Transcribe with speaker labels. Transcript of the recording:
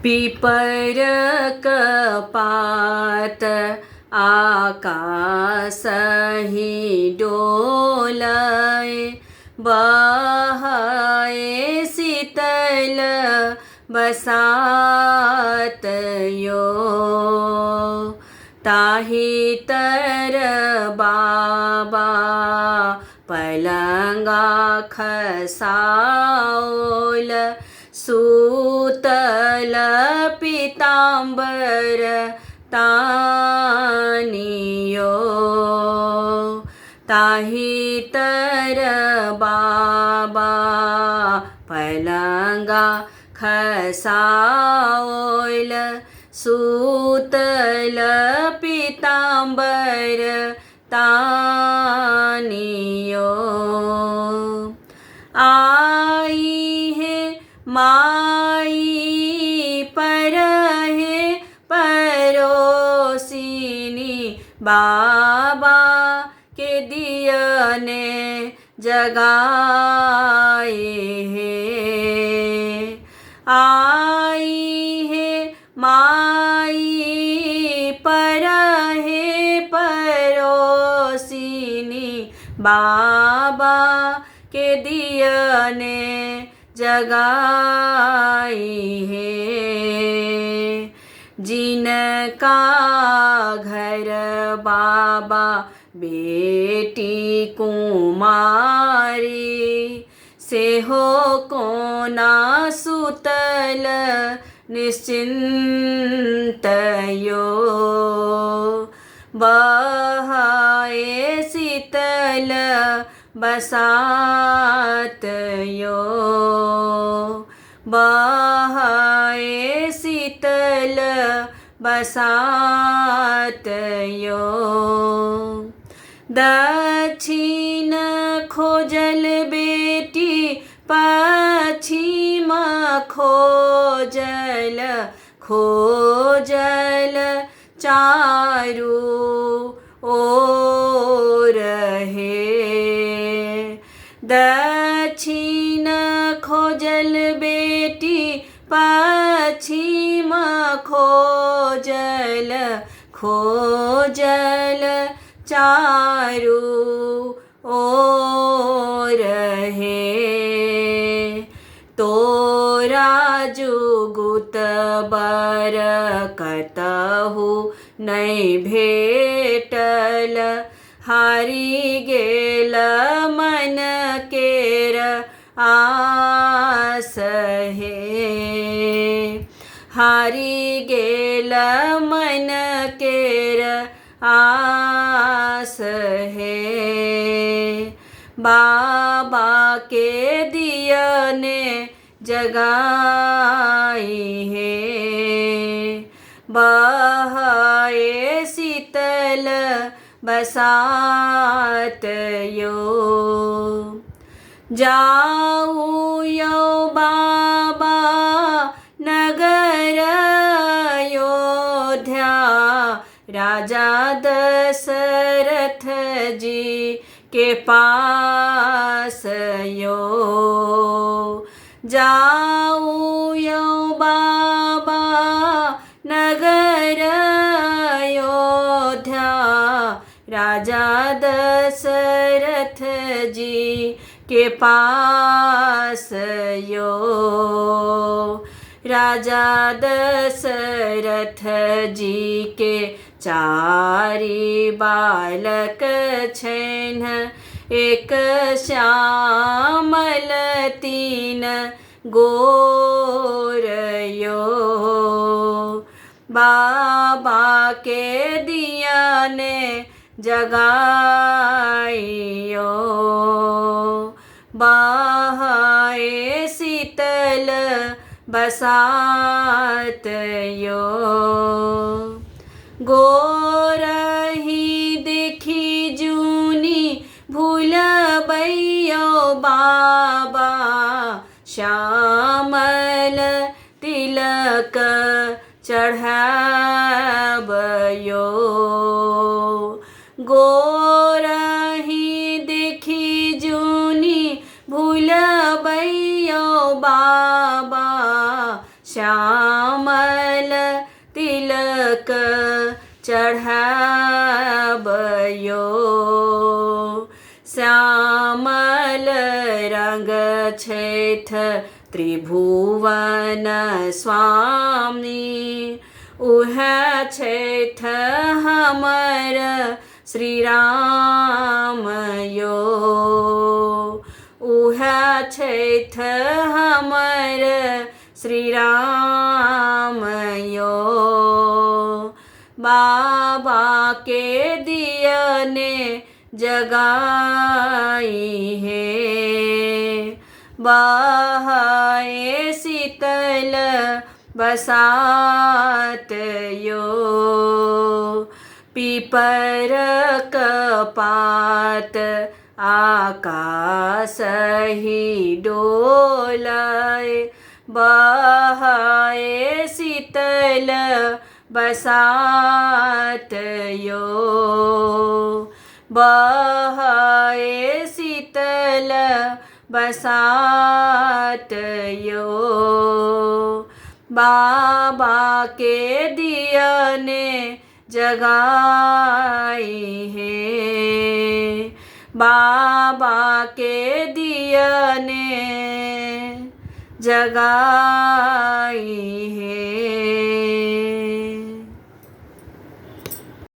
Speaker 1: पिपर कपात आकाशहि डोलय बहय शीतल बसात यो ताहि तर बाबा पलंगा खसाओल सूतल पीतांबर तानियो ताहि तर बाबा पलंगा खसाओल सूतल पीतांबर तानियो आई है माई पर है परोसिनी बाबा के दियने जगाए हैं आई है माई पर है परोसिनी बाबा के दियने जगाई है जिनका घर बाबा बेटी कुमारी से हो कोना सुतल निश्चिंत यो बहाए शीतल बसात यो बहाए शीतल बसात यो दक्षिण खोजल बेटी पश्चिम खोजल खोजल चारू ओर है दक्षिण खोजल बेटी पश्चिम खोजल खोजल चारू ओर है तोरा जुगुत बर कतहु नहीं भेटल हारी गेल मन केर आस है हारी गेल मन केर आस है बाबा के दियने जगाई है बहाए शीतल बसात यो जाऊ यो बाबा नगर अयोध्या राजा दशरथ जी के पास यो जाऊ यो बाबा नगर अयोध्या राजा दशरथ जी के पास यो राजा दशरथ जी के चारि बालक छैन एक श्यामल तीन गोर यो बाबा के दियने जगाइयो बहाए शीतल बसात यो गोरही देखी जूनी भूलबैयो बाबा श्यामल तिलक चढ़ाबयो गोरही देखी जूनी भूलबैयो बाबा श्यामल तिलक चढ़ाबयो। श्यामल रंग छैठ त्रिभुवन स्वामी, उह छैठ हमर श्री राम यो। उह छैठ हमर श्री राम यो। बाबा के दियने जगाई है, बहाए शीतल बसात यो। पीपर कपात आकाश ही डोलाए, बहाए शीतल बसात यो। बहाए शीतल बसात यो। बाबा के दियने जगाई है, बाबा के दियने जगाई है।